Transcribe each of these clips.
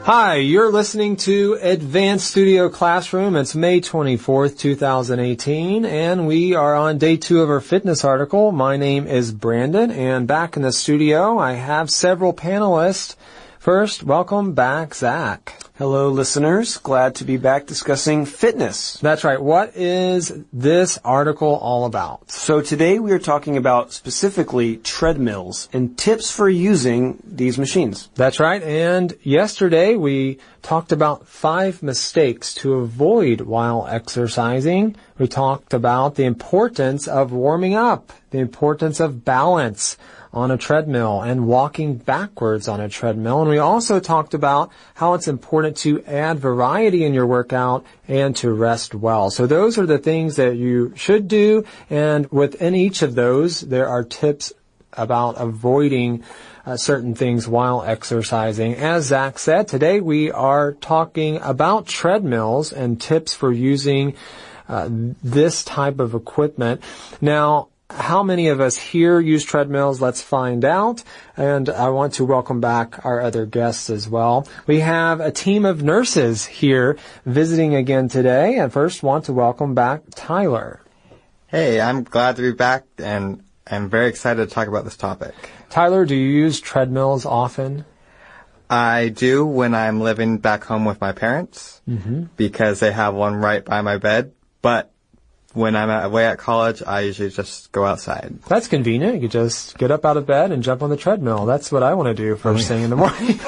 Hi, you're listening to Advanced Studio Classroom. It's May 24th, 2018, and we are on day 2 of our fitness article. My name is Brandon, and back in the studio, I have several panelists. First, welcome back, Zach. Hello, listeners. Glad to be back discussing fitness. That's right. What is this article all about? So today we are talking about specifically treadmills and tips for using these machines. That's right. And yesterday we talked about 5 mistakes to avoid while exercising. We talked about the importance of warming up, the importance of balance on a treadmill and walking backwards on a treadmill. And we also talked about how it's important to add variety in your workout and to rest well. So those are the things that you should do. And within each of those, there are tips about avoiding certain things while exercising. As Zach said, today we are talking about treadmills and tips for using this type of equipment. Now, how many of us here use treadmills? Let's find out. And I want to welcome back our other guests as well. We have a team of nurses here visiting again today. And first want to welcome back Tyler. Hey, I'm glad to be back, and I'm very excited to talk about this topic. Tyler, do you use treadmills often? I do when I'm living back home with my parents, because they have one right by my bed. But when I'm away at college, I usually just go outside. That's convenient. You could just get up out of bed and jump on the treadmill. That's what I want to do first thing in the morning.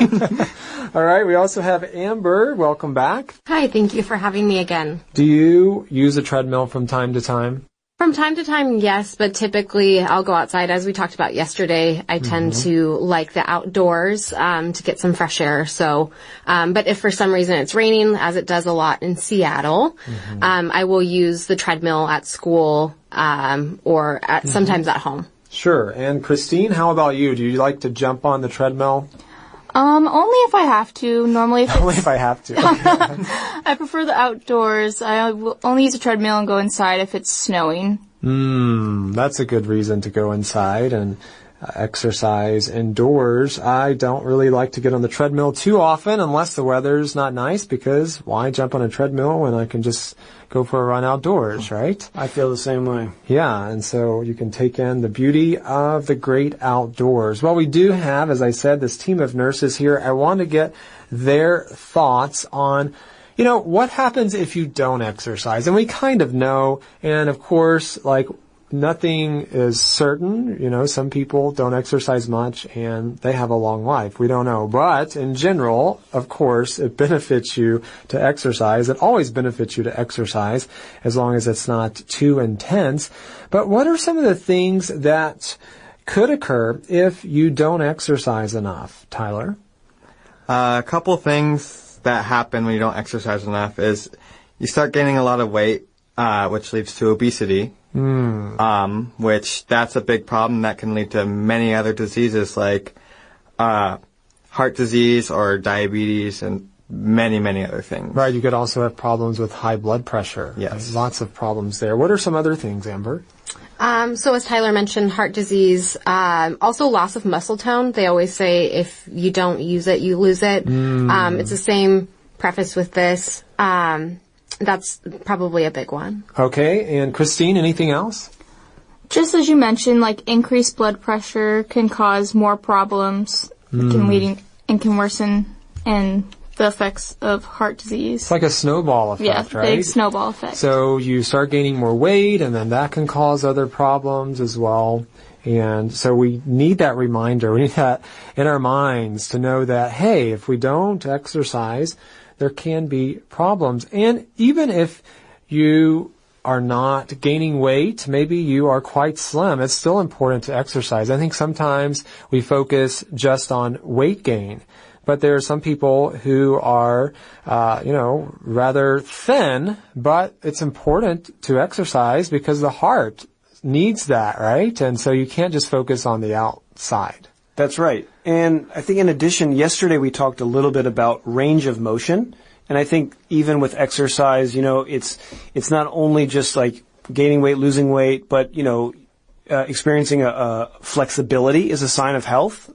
All right. We also have Amber. Welcome back. Hi. Thank you for having me again. Do you use a treadmill from time to time? From time to time, yes, but typically I'll go outside. As we talked about yesterday, I tend to like the outdoors to get some fresh air. So, but if for some reason it's raining, as it does a lot in Seattle, I will use the treadmill at school or sometimes at home. Sure. And Christine, how about you? Do you like to jump on the treadmill? Only if I have to. Normally, only if I have to. I prefer the outdoors. I will only use a treadmill and go inside if it's snowing. That's a good reason to go inside and exercise indoors. I don't really like to get on the treadmill too often unless the weather's not nice, because why jump on a treadmill when I can just go for a run outdoors, right? I feel the same way. Yeah, and so you can take in the beauty of the great outdoors. Well, we do have, as I said, this team of nurses here. I want to get their thoughts on, what happens if you don't exercise? And we kind of know, and of course, nothing is certain. Some people don't exercise much and they have a long life. We don't know. But in general, of course, it benefits you to exercise. It always benefits you to exercise as long as it's not too intense. But what are some of the things that could occur if you don't exercise enough, Tyler? A couple things that happen when you don't exercise enough is you start gaining a lot of weight, which leads to obesity. Which that's a big problem that can lead to many other diseases like heart disease or diabetes and many, many other things. Right, you could also have problems with high blood pressure. Yes. There's lots of problems there. What are some other things, Amber? So as Tyler mentioned, heart disease, also loss of muscle tone. They always say if you don't use it, you lose it. It's the same preface with this. That's probably a big one. Okay. And Christine, anything else? Just as you mentioned, increased blood pressure can cause more problems, can worsen and the effects of heart disease. It's like a snowball effect, right? Yeah, big snowball effect. So you start gaining more weight, and then that can cause other problems as well. And so we need that reminder. We need that in our minds to know that, hey, if we don't exercise, there can be problems. And even if you are not gaining weight, maybe you are quite slim, it's still important to exercise. I think sometimes we focus just on weight gain, but there are some people who are, rather thin, but it's important to exercise because the heart needs that, right? And so you can't just focus on the outside. That's right. And I think in addition, yesterday we talked a little bit about range of motion. And I think even with exercise, it's not only just like gaining weight, losing weight, but, experiencing a flexibility is a sign of health.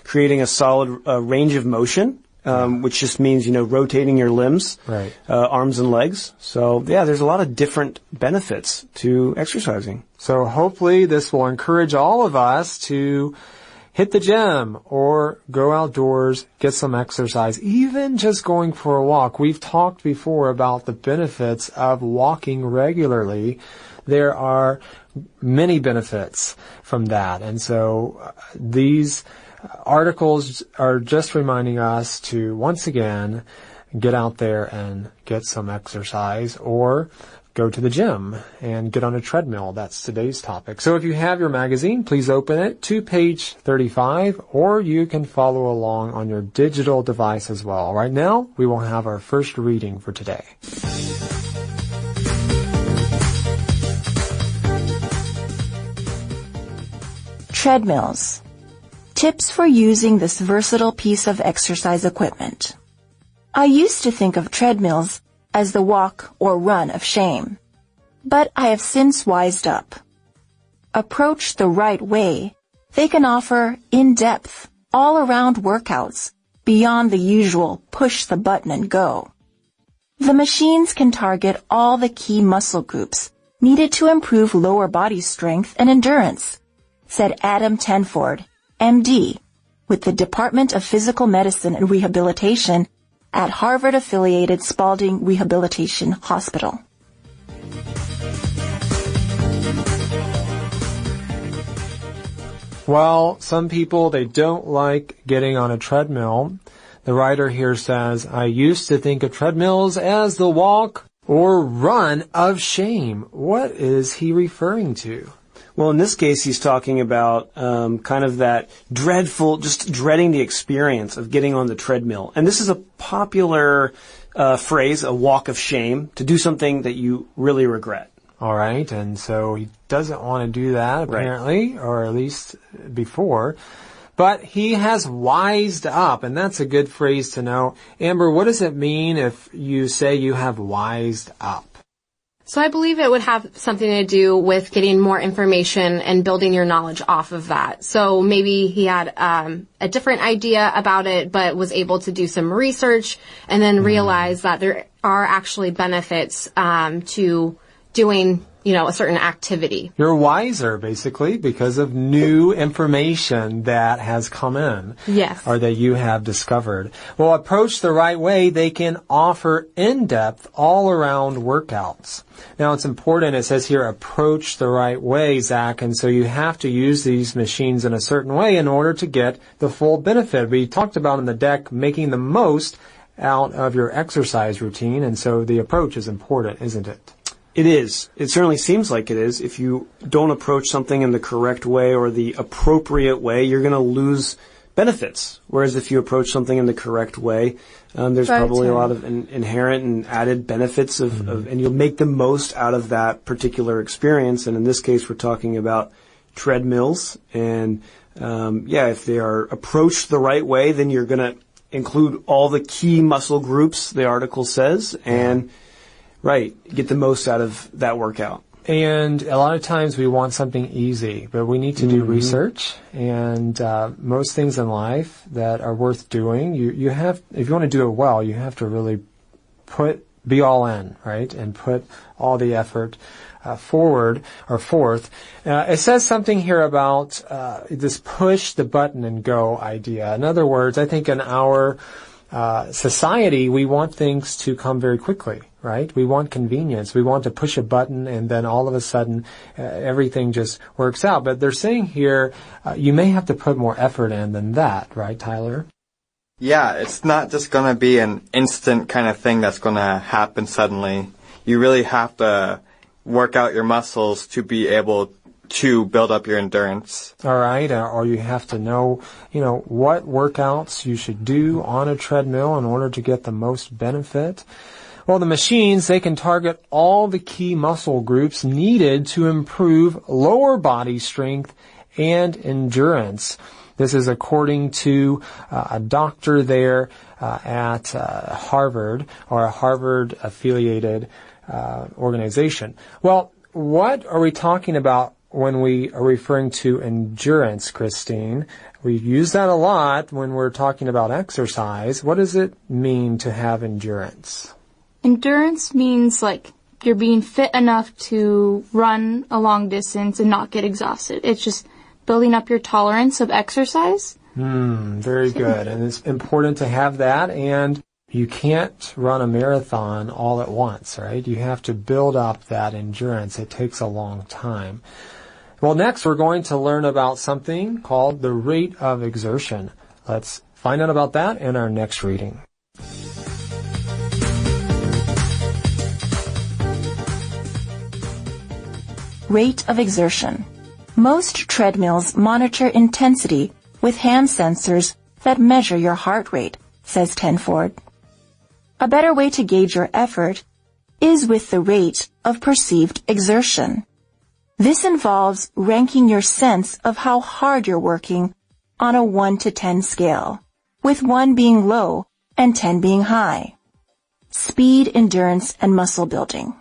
Creating a solid range of motion which just means, rotating your limbs, Right. Arms and legs. So, yeah, there's a lot of different benefits to exercising. So hopefully this will encourage all of us to hit the gym or go outdoors, get some exercise, even just going for a walk. We've talked before about the benefits of walking regularly. There are many benefits from that. And so these articles are just reminding us to, once again, get out there and get some exercise or go to the gym and get on a treadmill. That's today's topic. So if you have your magazine, please open it to page 35, or you can follow along on your digital device as well. Right now, we will have our first reading for today. Treadmills. Tips for using this versatile piece of exercise equipment. I used to think of treadmills as the walk or run of shame, but I have since wised up. Approached the right way, they can offer in-depth, all-around workouts beyond the usual push the button and go. The machines can target all the key muscle groups needed to improve lower body strength and endurance, said Adam Tenford, MD, with the Department of Physical Medicine and Rehabilitation at Harvard-affiliated Spaulding Rehabilitation Hospital. Well, some people, they don't like getting on a treadmill. The writer here says, I used to think of treadmills as the walk or run of shame. What is he referring to? Well, in this case, he's talking about kind of that dreadful, just dreading the experience of getting on the treadmill. And this is a popular phrase, a walk of shame, to do something that you really regret. All right, and so he doesn't want to do that, apparently, right. Or at least before. But he has wised up, and that's a good phrase to know. Amber, what does it mean if you say you have wised up? So I believe it would have something to do with getting more information and building your knowledge off of that. So maybe he had a different idea about it, but was able to do some research and then realize that there are actually benefits to doing, a certain activity. You're wiser, basically, because of new information that has come in. Yes. Or that you have discovered. Well, approach the right way, they can offer in-depth, all-around workouts. Now, it's important, it says here, approach the right way, Zach, and so you have to use these machines in a certain way in order to get the full benefit. We talked about in the deck making the most out of your exercise routine, and so the approach is important, isn't it? It is. It certainly seems like it is. If you don't approach something in the correct way or the appropriate way, you're going to lose benefits. Whereas if you approach something in the correct way, there's probably a lot of inherent and added benefits and you'll make the most out of that particular experience. And in this case, we're talking about treadmills. And, if they are approached the right way, then you're going to include all the key muscle groups, the article says, and get the most out of that workout. And a lot of times we want something easy, but we need to do research. And most things in life that are worth doing, you have, if you want to do it well, you have to really be all in, right? And put all the effort forth. It says something here about this push the button and go idea. In other words, I think in our society, we want things to come very quickly, right? We want convenience. We want to push a button and then all of a sudden everything just works out. But they're saying here you may have to put more effort in than that, right, Tyler? Yeah, it's not just going to be an instant kind of thing that's going to happen suddenly. You really have to work out your muscles to be able to build up your endurance. All right, or you have to know, what workouts you should do on a treadmill in order to get the most benefit. Well, the machines, they can target all the key muscle groups needed to improve lower body strength and endurance. This is according to a doctor there at Harvard, or a Harvard-affiliated organization. Well, what are we talking about when we are referring to endurance, Christine? We use that a lot when we're talking about exercise. What does it mean to have endurance? Endurance means like you're being fit enough to run a long distance and not get exhausted. It's just building up your tolerance of exercise. Very good. And it's important to have that. And you can't run a marathon all at once, right? You have to build up that endurance. It takes a long time. Well, next we're going to learn about something called the rate of exertion. Let's find out about that in our next reading. Rate of exertion. Most treadmills monitor intensity with hand sensors that measure your heart rate, says Tenford. A better way to gauge your effort is with the rate of perceived exertion. This involves ranking your sense of how hard you're working on a 1 to 10 scale, with 1 being low and 10 being high. Speed, endurance, and muscle building.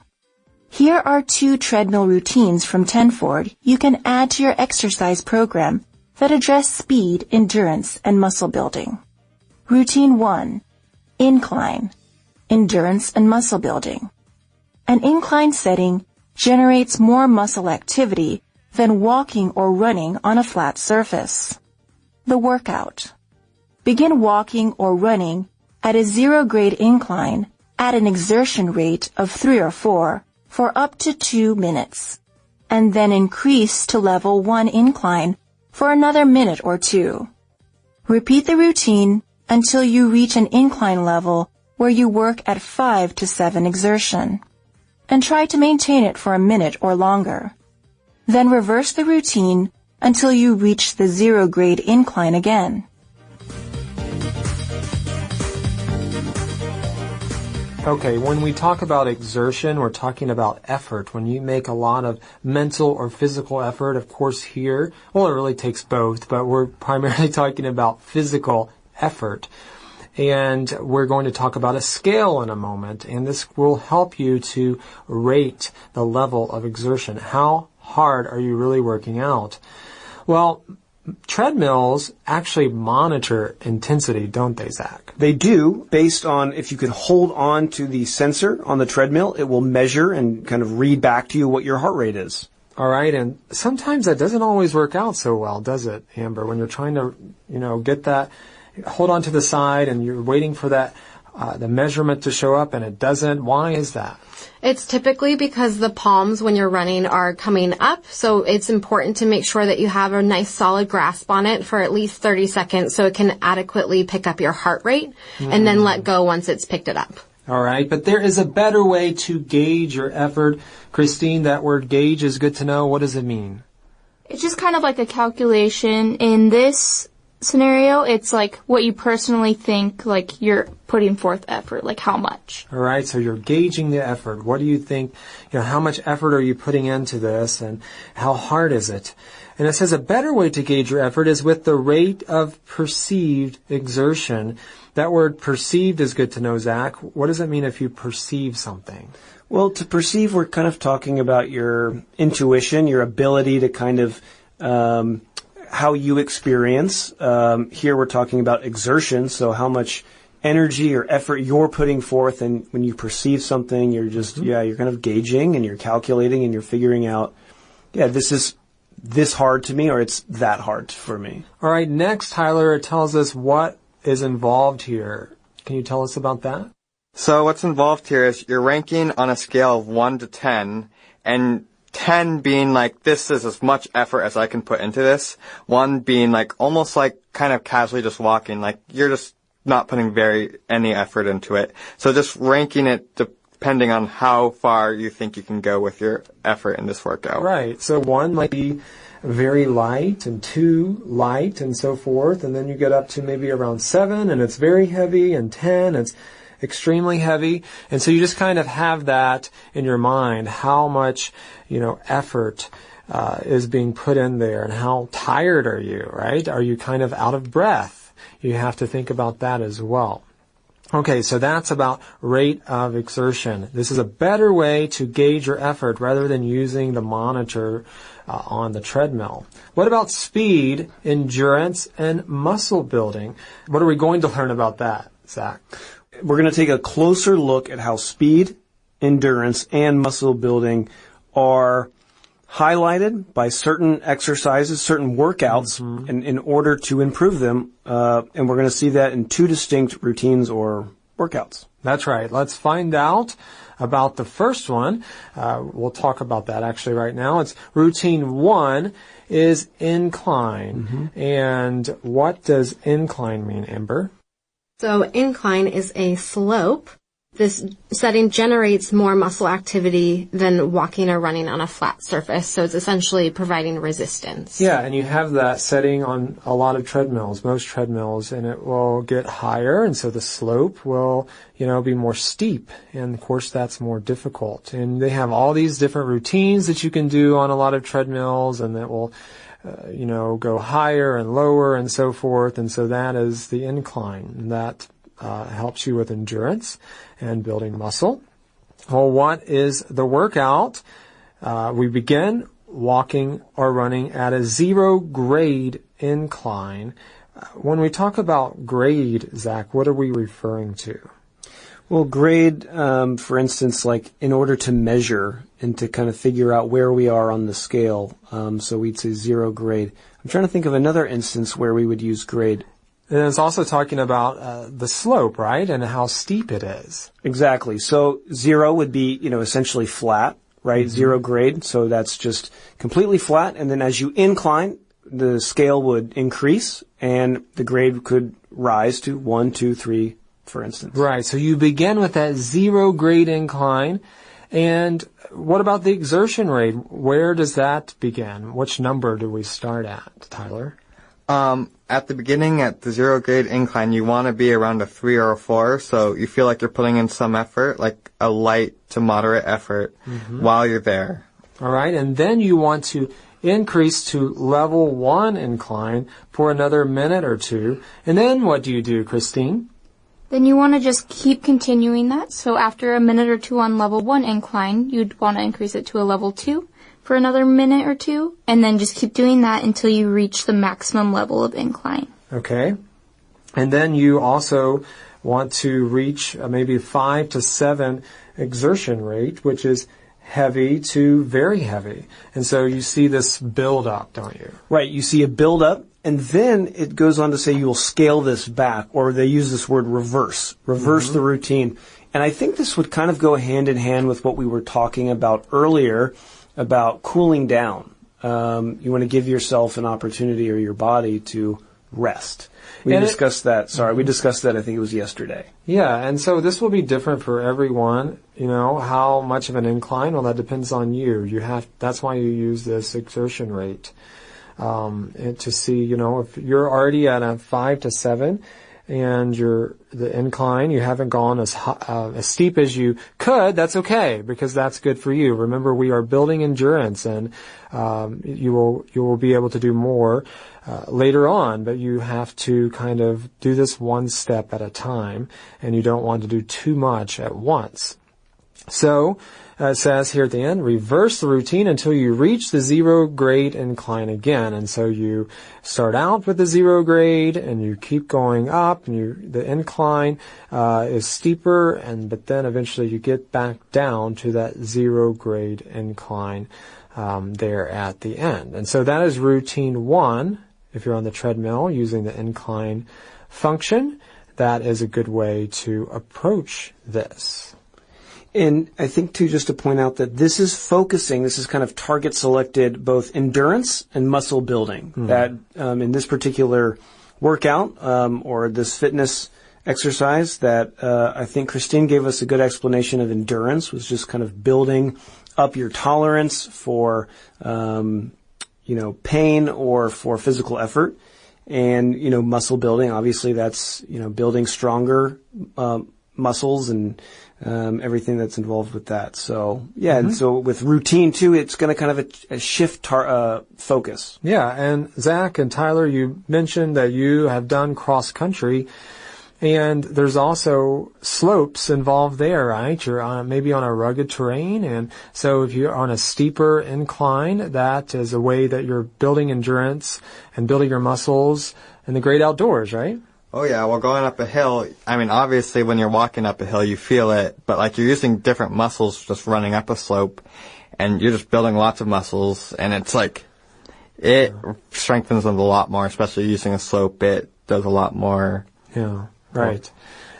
Here are 2 treadmill routines from Tenford you can add to your exercise program that address speed, endurance, and muscle building. Routine 1. Incline. Endurance and muscle building. An incline setting generates more muscle activity than walking or running on a flat surface. The workout. Begin walking or running at a 0-grade incline at an exertion rate of 3 or 4 for up to 2 minutes, and then increase to level 1 incline for another minute or 2. Repeat the routine until you reach an incline level where you work at 5 to 7 exertion, and try to maintain it for a minute or longer. Then reverse the routine until you reach the 0-grade incline again. Okay, when we talk about exertion, we're talking about effort. When you make a lot of mental or physical effort, of course here, well, it really takes both, but we're primarily talking about physical effort. And we're going to talk about a scale in a moment, and this will help you to rate the level of exertion. How hard are you really working out? Well, treadmills actually monitor intensity, don't they, Zach? They do, based on if you can hold on to the sensor on the treadmill, it will measure and kind of read back to you what your heart rate is. All right, and sometimes that doesn't always work out so well, does it, Amber? When you're trying to, get that, hold on to the side and you're waiting for that, the measurement to show up and it doesn't. Why is that? It's typically because the palms when you're running are coming up, so it's important to make sure that you have a nice solid grasp on it for at least 30 seconds so it can adequately pick up your heart rate and then let go once it's picked it up. All right, but there is a better way to gauge your effort. Christine, that word gauge is good to know. What does it mean? It's just kind of like a calculation. In this scenario, it's like what you personally think, like you're putting forth effort, like how much. All right, so you're gauging the effort. What do you think, how much effort are you putting into this and how hard is it? And it says a better way to gauge your effort is with the rate of perceived exertion. That word perceived is good to know, Zach. What does it mean if you perceive something? Well, to perceive, we're kind of talking about your intuition, your ability to kind of how you experience. Here we're talking about exertion, so how much energy or effort you're putting forth, and when you perceive something, you're just, you're kind of gauging and you're calculating and you're figuring out, this is this hard to me or it's that hard for me. All right, next, Tyler, it tells us what is involved here. Can you tell us about that? So what's involved here is you're ranking on a scale of 1 to 10, and 10 being like, this is as much effort as I can put into this. 1 being like, almost like kind of casually just walking, like you're just not putting any effort into it. So just ranking it depending on how far you think you can go with your effort in this workout. Right. So 1 might be very light, and 2 light, and so forth. And then you get up to maybe around 7, and it's very heavy, and 10, it's extremely heavy. And so you just kind of have that in your mind, how much, effort is being put in there, and how tired are you, right? Are you kind of out of breath? You have to think about that as well. Okay, so that's about rate of exertion. This is a better way to gauge your effort rather than using the monitor on the treadmill. What about speed, endurance, and muscle building? What are we going to learn about that, Zach? We're going to take a closer look at how speed, endurance, and muscle building are highlighted by certain exercises, certain workouts, in order to improve them. And we're going to see that in two distinct routines or workouts. That's right. Let's find out about the first one. We'll talk about that actually right now. It's routine 1 is incline. And what does incline mean, Amber? So incline is a slope. This setting generates more muscle activity than walking or running on a flat surface, so it's essentially providing resistance. Yeah, and you have that setting on a lot of treadmills, most treadmills, and it will get higher, and so the slope will, be more steep, and of course that's more difficult. And they have all these different routines that you can do on a lot of treadmills, and that will go higher and lower and so forth, and so that is the incline, and that helps you with endurance and building muscle. Well, what is the workout? We begin walking or running at a 0 grade incline. When we talk about grade, Zach, what are we referring to? Well, grade, for instance, like in order to measure and to kind of figure out where we are on the scale, so we'd say 0 grade. I'm trying to think of another instance where we would use grade. And it's also talking about the slope, right, and how steep it is. Exactly. So 0 would be, essentially flat, right? 0 grade. So that's just completely flat. And then as you incline, the scale would increase, and the grade could rise to 1, 2, 3, for instance. Right. So you begin with that 0 grade incline. And what about the exertion rate? Where does that begin? Which number do we start at, Tyler? At the beginning, at the 0 grade incline, you want to be around a 3 or a 4, so you feel like you're putting in some effort, like a light to moderate effort while you're there. All right, and then you want to increase to level 1 incline for another minute or two. And then what do you do, Christine? Then you want to just keep continuing that. So after a minute or two on level 1 incline, you'd want to increase it to a level 2. For another minute or two, and then just keep doing that until you reach the maximum level of incline. Okay. And then you also want to reach maybe 5 to 7 exertion rate, which is heavy to very heavy. And so you see this build up, don't you? Right. You see a build up, and then it goes on to say you will scale this back, or they use this word reverse the routine. And I think this would kind of go hand in hand with what we were talking about earlier, about cooling down. You want to give yourself an opportunity, or your body, to rest. We discussed that, I think it was yesterday. Yeah, and so this will be different for everyone. How much of an incline? Well, that depends on you. That's why you use this exertion rate. And to see, if you're already at a 5 to 7, and the incline, you haven't gone as steep as you could, that's okay, because that's good for you. Remember, we are building endurance, and you will be able to do more later on, but you have to kind of do this one step at a time, and you don't want to do too much at once. So, it says here at the end, reverse the routine until you reach the 0 grade incline again. And so you start out with the 0 grade, and you keep going up, and the incline is steeper, but then eventually you get back down to that 0 grade incline there at the end. And so that is routine 1. If you're on the treadmill using the incline function, that is a good way to approach this. And I think, too, just to point out that this is kind of target selected both endurance and muscle building. That in this particular workout or this fitness exercise that I think Christine gave us a good explanation of endurance, was just kind of building up your tolerance for, pain or for physical effort. And, muscle building, obviously that's, building stronger muscles and everything that's involved with that. So, yeah, and so with routine, too, it's going to kind of shift focus. Yeah, and Zach and Tyler, you mentioned that you have done cross-country. And there's also slopes involved there, right? You're maybe on a rugged terrain. And so if you're on a steeper incline, that is a way that you're building endurance and building your muscles in the great outdoors, right? Oh yeah, well going up a hill, I mean obviously when you're walking up a hill you feel it, but like you're using different muscles just running up a slope and you're just building lots of muscles and it's like, it strengthens them a lot more, especially using a slope, it does a lot more. Yeah, right.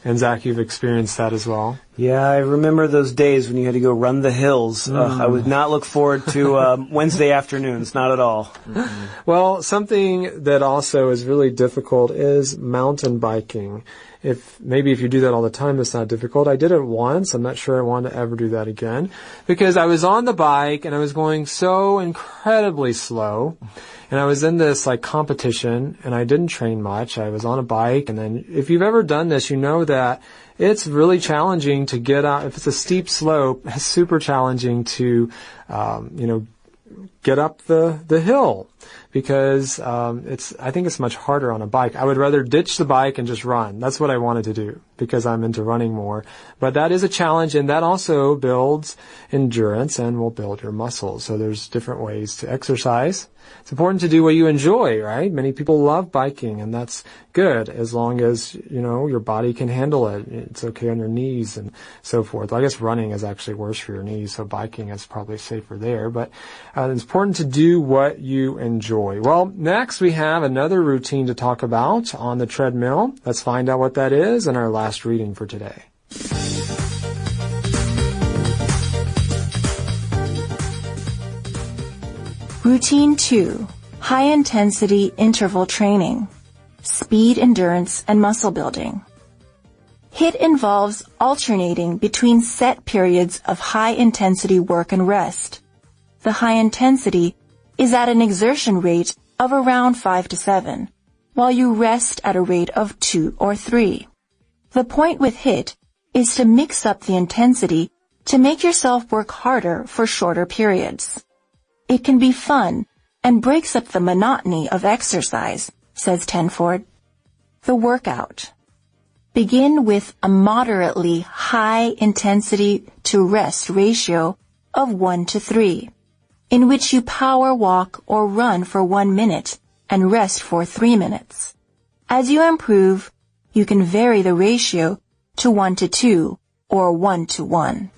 And Zach, you've experienced that as well. Yeah, I remember those days when you had to go run the hills. I would not look forward to Wednesday afternoons, not at all. Well, something that also is really difficult is mountain biking. If you do that all the time, it's not difficult. I did it once. I'm not sure I want to ever do that again because I was on the bike and I was going so incredibly slow. And I was in this like competition and I didn't train much. I was on a bike, and then if you've ever done this, you know that it's really challenging to get out. If it's a steep slope, it's super challenging to, get up the hill because I think it's much harder on a bike. I would rather ditch the bike and just run. That's what I wanted to do because I'm into running more. But that is a challenge, and that also builds endurance and will build your muscles. So there's different ways to exercise. It's important to do what you enjoy, right? Many people love biking, and that's good as long as, your body can handle it. It's okay on your knees and so forth. I guess running is actually worse for your knees, so biking is probably safer there. But it's important to do what you enjoy. Well, next we have another routine to talk about on the treadmill. Let's find out what that is in our last reading for today. Routine 2, high-intensity interval training, speed endurance and muscle building. HIIT involves alternating between set periods of high-intensity work and rest. The high intensity is at an exertion rate of around 5 to 7, while you rest at a rate of 2 or 3. The point with HIIT is to mix up the intensity to make yourself work harder for shorter periods. It can be fun and breaks up the monotony of exercise, says Tenford. The workout. Begin with a moderately high intensity to rest ratio of 1 to 3, in which you power walk or run for 1 minute and rest for 3 minutes. As you improve, you can vary the ratio to 1 to 2 or 1 to 1.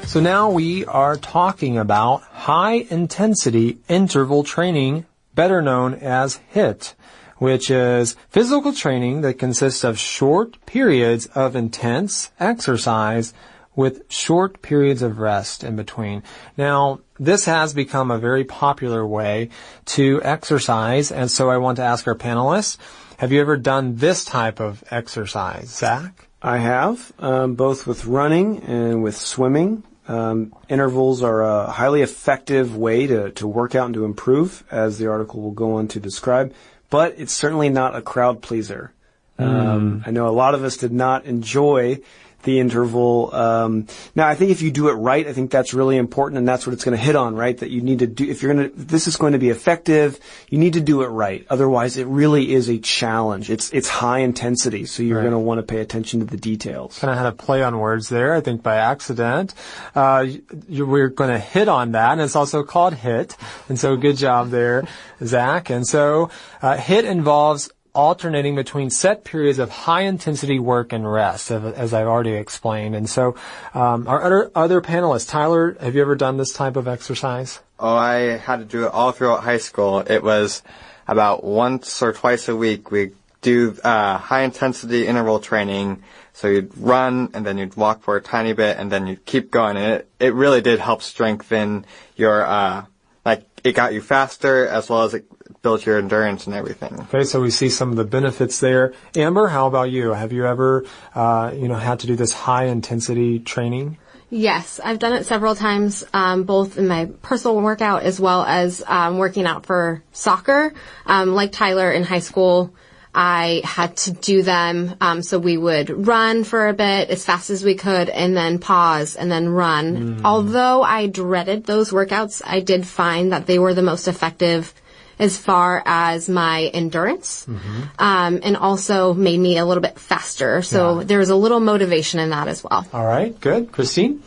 So now we are talking about high-intensity interval training, better known as HIIT, which is physical training that consists of short periods of intense exercise with short periods of rest in between. Now, this has become a very popular way to exercise, and so I want to ask our panelists, have you ever done this type of exercise? Zach? I have, both with running and with swimming. Intervals are a highly effective way to work out and to improve, as the article will go on to describe, but it's certainly not a crowd pleaser. I know a lot of us did not enjoy the interval. Now, I think if you do it right, I think that's really important, and that's what it's going to hit on, right? That you need to do, if this is going to be effective, you need to do it right. Otherwise, it really is a challenge. It's high intensity, so you're going to want to pay attention to the details. Kind of had a play on words there, I think by accident. We're going to hit on that, and it's also called HIIT. And so good job there, Zach. And so HIIT involves alternating between set periods of high-intensity work and rest, as I've already explained. And so our other panelists, Tyler, have you ever done this type of exercise? Oh, I had to do it all throughout high school. It was about once or twice a week. We do high-intensity interval training. So you'd run, and then you'd walk for a tiny bit, and then you'd keep going. And it really did help strengthen your, it got you faster, as well as it built your endurance and everything. Okay, so we see some of the benefits there. Amber, how about you? Have you ever, had to do this high-intensity training? Yes, I've done it several times, both in my personal workout as well as working out for soccer. Like Tyler in high school, I had to do them, so we would run for a bit as fast as we could and then pause and then run. Although I dreaded those workouts, I did find that they were the most effective as far as my endurance, and also made me a little bit faster. So there was a little motivation in that as well. All right, good. Christine?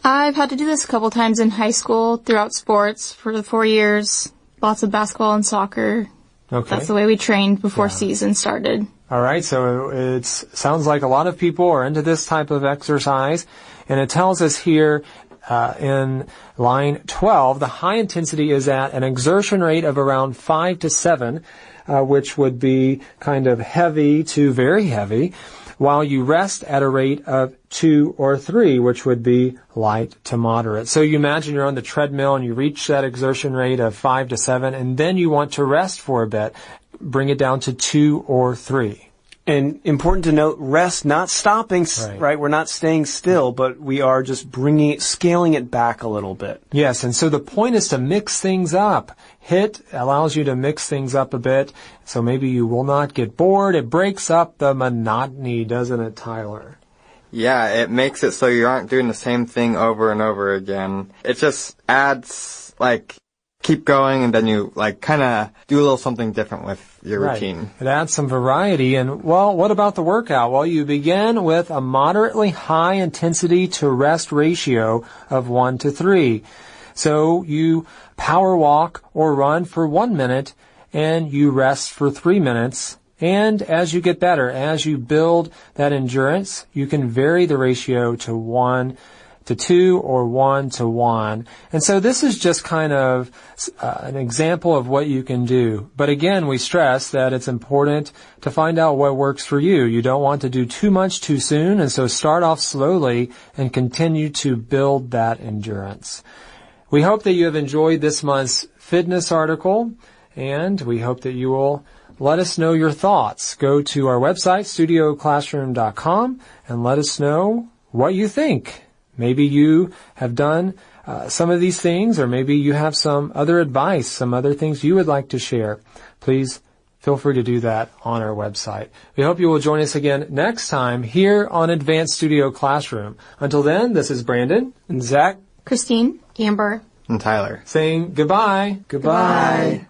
I've had to do this a couple times in high school, throughout sports for the 4 years. Lots of basketball and soccer. Okay. That's the way we trained before season started. All right, so it sounds like a lot of people are into this type of exercise, and it tells us here in line 12, the high intensity is at an exertion rate of around 5 to 7, which would be kind of heavy to very heavy, while you rest at a rate of 2 or 3, which would be light to moderate. So you imagine you're on the treadmill and you reach that exertion rate of 5 to 7, and then you want to rest for a bit. Bring it down to 2 or 3. And important to note, rest, not stopping, right? We're not staying still, but we are just scaling it back a little bit. Yes, and so the point is to mix things up. HIIT allows you to mix things up a bit, so maybe you will not get bored. It breaks up the monotony, doesn't it, Tyler? Yeah, it makes it so you aren't doing the same thing over and over again. It just adds, keep going, and then you kind of do a little something different with your routine. It adds some variety. And well, what about the workout? Well, you begin with a moderately high intensity to rest ratio of 1 to 3. So you power walk or run for 1 minute and you rest for 3 minutes. And as you get better, as you build that endurance, you can vary the ratio to 1 to 2 or 1 to 1. And so this is just kind of an example of what you can do. But again, we stress that it's important to find out what works for you. You don't want to do too much too soon, and so start off slowly and continue to build that endurance. We hope that you have enjoyed this month's fitness article, and we hope that you will let us know your thoughts. Go to our website, studioclassroom.com, and let us know what you think. Maybe you have done some of these things, or maybe you have some other advice, some other things you would like to share. Please feel free to do that on our website. We hope you will join us again next time here on Advanced Studio Classroom. Until then, this is Brandon And Zach. Christine. Amber. And Tyler. saying goodbye. Goodbye.